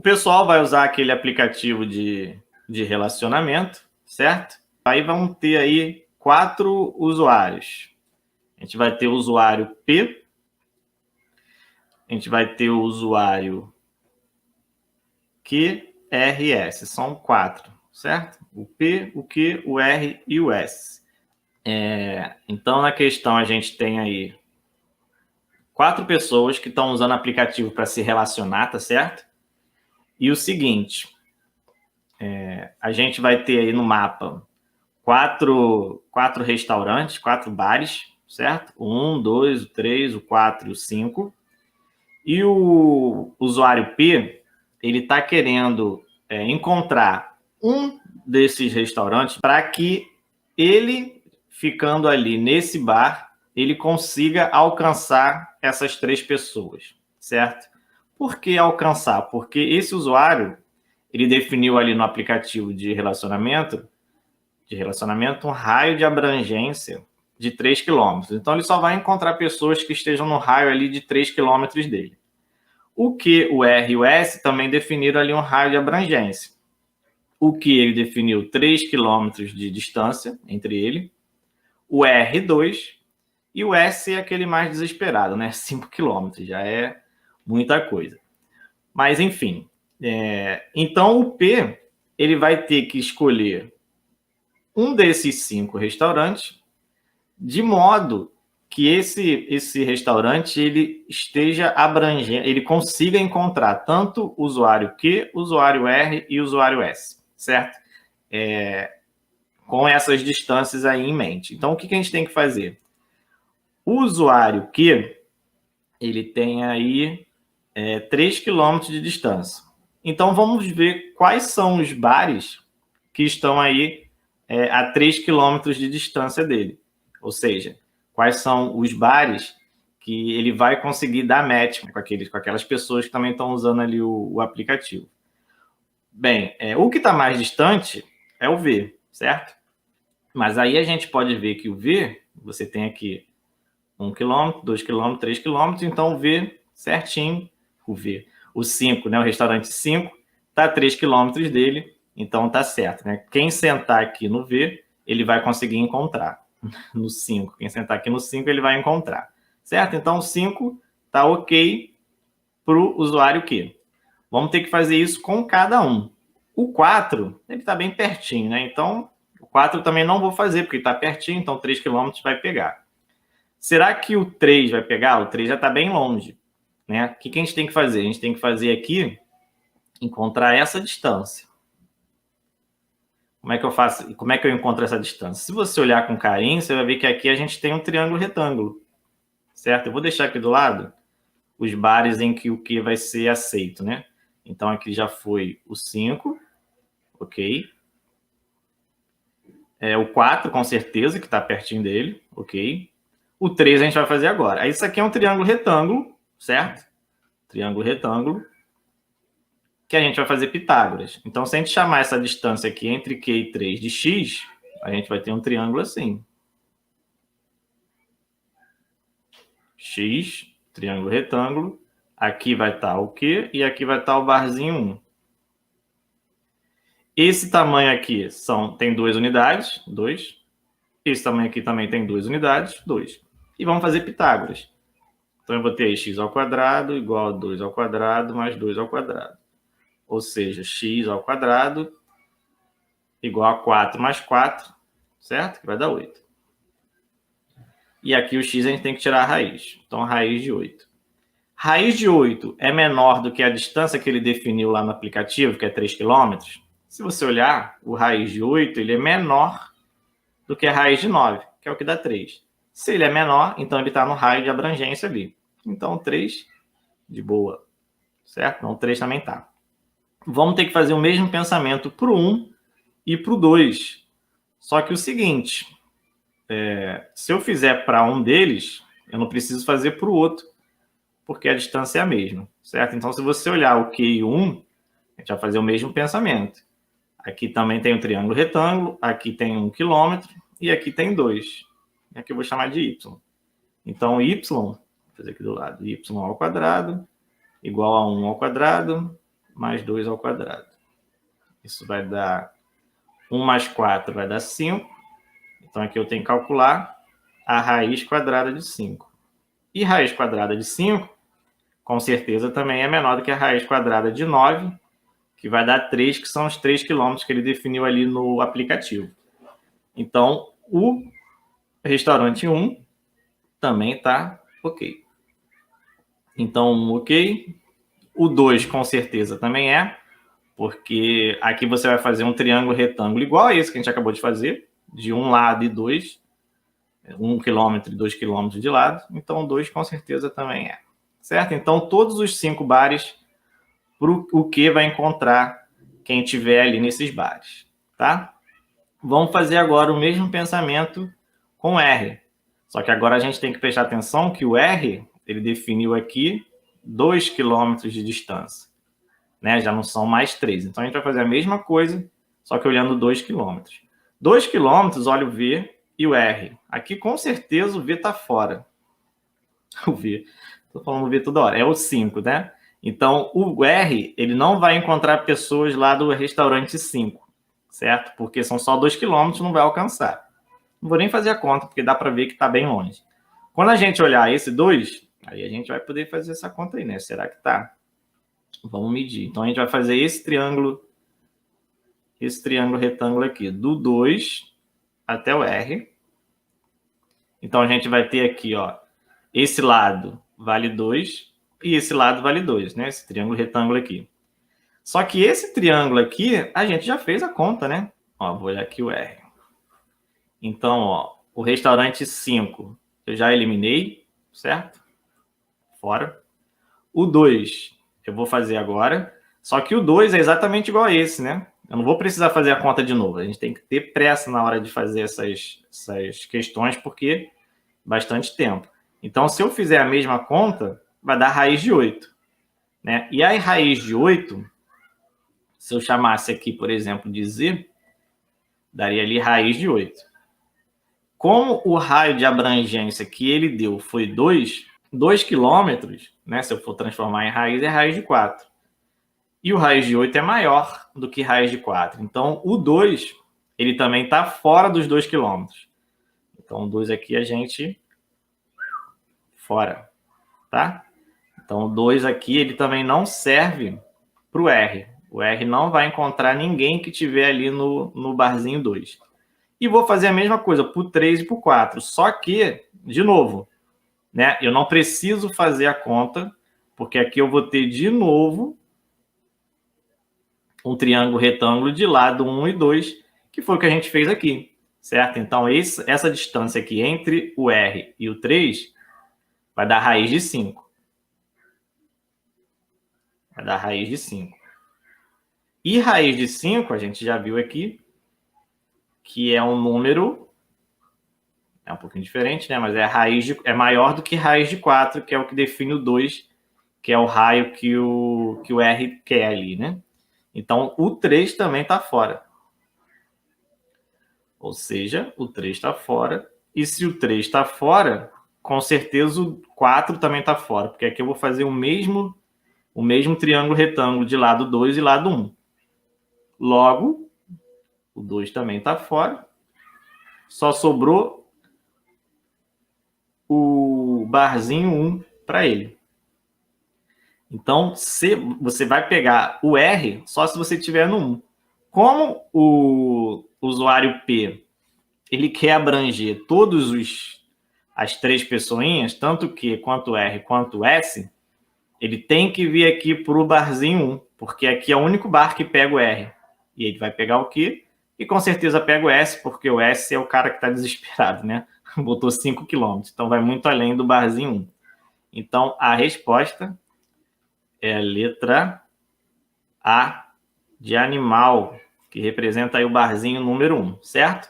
O pessoal vai usar aquele aplicativo de relacionamento, certo? Aí vamos ter aí 4 usuários. A gente vai ter o usuário P, a gente vai ter o usuário QRS, são 4, certo? O P, o Q, o R e o S. Então, na questão, a gente tem aí 4 pessoas que estão usando o aplicativo para se relacionar, tá certo? E o seguinte, a gente vai ter aí no mapa 4 restaurantes, 4 bares, certo? O 1, 2, o 3, o 4 e o 5. E o usuário P, ele está querendo encontrar um desses restaurantes para que ele, ficando ali nesse bar, ele consiga alcançar essas 3 pessoas, certo? Por que alcançar? Porque esse usuário, ele definiu ali no aplicativo de relacionamento um raio de abrangência de 3 quilômetros. Então, ele só vai encontrar pessoas que estejam no raio ali de 3 quilômetros dele. O Q, o R e o S também definiram ali um raio de abrangência. O Q ele definiu 3 quilômetros de distância entre ele, o R 2 e o S é aquele mais desesperado, né? 5 quilômetros, já é muita coisa. Mas, enfim, então o P ele vai ter que escolher um desses 5 restaurantes, de modo que esse restaurante ele esteja abrangendo, ele consiga encontrar tanto o usuário Q, usuário R e usuário S, certo? Com essas distâncias aí em mente. Então, o que a gente tem que fazer? O usuário Q, ele tem aí 3 quilômetros de distância. Então, vamos ver quais são os bares que estão aí a 3 quilômetros de distância dele. Ou seja, quais são os bares que ele vai conseguir dar match com aquelas pessoas que também estão usando ali o aplicativo. Bem, o que está mais distante é o V, certo? Mas aí a gente pode ver que o V, você tem aqui 1 km, 2 km, 3 km, então o V certinho, o 5, né, o restaurante 5, está a 3 km dele, então tá certo, né? Quem sentar aqui no V, ele vai conseguir encontrar. No 5, quem sentar aqui no 5, ele vai encontrar. Certo? Então o 5 tá ok para o usuário Q. Vamos ter que fazer isso com cada um. O 4, ele está bem pertinho, né? Então, o 4 também não vou fazer, porque está pertinho, então 3 km vai pegar. Será que o 3 vai pegar? O 3 já está bem longe, né? O que a gente tem que fazer? A gente tem que fazer aqui, encontrar essa distância. Como é que eu faço? Como é que eu encontro essa distância? Se você olhar com carinho, você vai ver que aqui a gente tem um triângulo retângulo, certo? Eu vou deixar aqui do lado os bares em que o Q vai ser aceito, né? Então, aqui já foi o 5, ok? O 4, com certeza, que está pertinho dele, ok? O 3 a gente vai fazer agora. Aí, isso aqui é um triângulo retângulo, certo? Triângulo retângulo, que a gente vai fazer Pitágoras. Então, se a gente chamar essa distância aqui entre Q e 3 de X, a gente vai ter um triângulo assim. X, triângulo retângulo, aqui vai estar o Q e aqui vai estar o barzinho 1. Esse tamanho aqui tem 2 unidades, 2. Esse tamanho aqui também tem 2 unidades, 2. E vamos fazer Pitágoras. Então, eu vou ter x ao quadrado igual a 2 ao quadrado mais 2 ao quadrado. Ou seja, x ao quadrado igual a 4 mais 4, certo? Que vai dar 8. E aqui o x a gente tem que tirar a raiz. Então, a raiz de 8. Raiz de 8 é menor do que a distância que ele definiu lá no aplicativo, que é 3 km. Se você olhar, o raiz de 8 ele é menor do que a raiz de 9, que é o que dá 3. Se ele é menor, então ele está no raio de abrangência ali. Então, 3 de boa, certo? Então, 3 também está. Vamos ter que fazer o mesmo pensamento para o 1 e para o 2. Só que o seguinte, se eu fizer para um deles, eu não preciso fazer para o outro, porque a distância é a mesma, certo? Então, se você olhar o Q e o 1, a gente vai fazer o mesmo pensamento. Aqui também tem um triângulo retângulo, aqui tem 1 km e aqui tem 2. Aqui eu vou chamar de y. Então, y, vou fazer aqui do lado, y ao quadrado igual a 1 ao quadrado mais 2 ao quadrado. Isso vai dar 1 mais 4 vai dar 5. Então, aqui eu tenho que calcular a raiz quadrada de 5. E raiz quadrada de 5, com certeza, também é menor do que a raiz quadrada de 9, que vai dar 3, que são os 3 quilômetros que ele definiu ali no aplicativo. Então, o restaurante 1 também está ok. Então, 1 ok. O 2, com certeza, também é, porque aqui você vai fazer um triângulo retângulo igual a esse que a gente acabou de fazer, de um lado e 2, 1 quilômetro e 2 quilômetros de lado. Então, 2 com certeza também é. Certo? Então, todos os 5 bares, o que vai encontrar quem tiver ali nesses bares. Tá? Vamos fazer agora o mesmo pensamento com R. Só que agora a gente tem que prestar atenção que o R, ele definiu aqui 2 quilômetros de distância. Né? Já não são mais 3. Então, a gente vai fazer a mesma coisa, só que olhando 2 quilômetros. 2 quilômetros, olha o V e o R. Aqui, com certeza, o V está fora. O V. Estou falando V toda hora. É o 5, né? Então, o R, ele não vai encontrar pessoas lá do restaurante 5, certo? Porque são só 2 quilômetros, não vai alcançar. Não vou nem fazer a conta, porque dá para ver que está bem longe. Quando a gente olhar esse 2, aí a gente vai poder fazer essa conta aí, né? Será que está? Vamos medir. Então, a gente vai fazer esse triângulo retângulo aqui, do 2 até o R. Então, a gente vai ter aqui, ó, esse lado vale 2 e esse lado vale 2, né? Esse triângulo retângulo aqui. Só que esse triângulo aqui, a gente já fez a conta, né? Ó, vou olhar aqui o R. Então, ó, o restaurante 5 eu já eliminei, certo? Fora. O 2 eu vou fazer agora. Só que o 2 é exatamente igual a esse, né? Eu não vou precisar fazer a conta de novo. A gente tem que ter pressa na hora de fazer essas questões, porque bastante tempo. Então, se eu fizer a mesma conta, vai dar raiz de 8. Né? E a raiz de 8, se eu chamasse aqui, por exemplo, de Z, daria ali raiz de 8. Como o raio de abrangência que ele deu foi 2 quilômetros, né? Se eu for transformar em raiz, é raiz de 4. E o raiz de 8 é maior do que raiz de 4. Então, o 2, ele também está fora dos 2 quilômetros. Então, o 2 aqui a gente... fora, tá? Então, o 2 aqui, ele também não serve para o R. O R não vai encontrar ninguém que tiver ali no barzinho 2. E vou fazer a mesma coisa para o 3 e para o 4. Só que, de novo, né, eu não preciso fazer a conta, porque aqui eu vou ter de novo um triângulo retângulo de lado 1 e 2, que foi o que a gente fez aqui, certo? Então, essa distância aqui entre o R e o 3 vai dar raiz de 5. Vai dar raiz de 5. E raiz de 5, a gente já viu aqui, que é um número... é um pouquinho diferente, né? Mas é maior do que raiz de 4, que é o que define o 2, que é o raio que o R quer ali, né? Então, o 3 também está fora. Ou seja, o 3 está fora. E se o 3 está fora, com certeza o 4 também está fora. Porque aqui eu vou fazer o mesmo triângulo retângulo de lado 2 e lado 1. Logo, o 2 também está fora. Só sobrou o barzinho 1 para ele. Então, você vai pegar o R só se você estiver no 1. Como o usuário P ele quer abranger todos as 3 pessoinhas, tanto Q quanto R quanto S, ele tem que vir aqui para o barzinho 1, porque aqui é o único bar que pega o R. E ele vai pegar o Q e com certeza pega o S, porque o S é o cara que está desesperado, né? Botou 5 km, então vai muito além do barzinho 1. Então, a resposta é a letra A de animal, que representa aí o barzinho número 1, certo?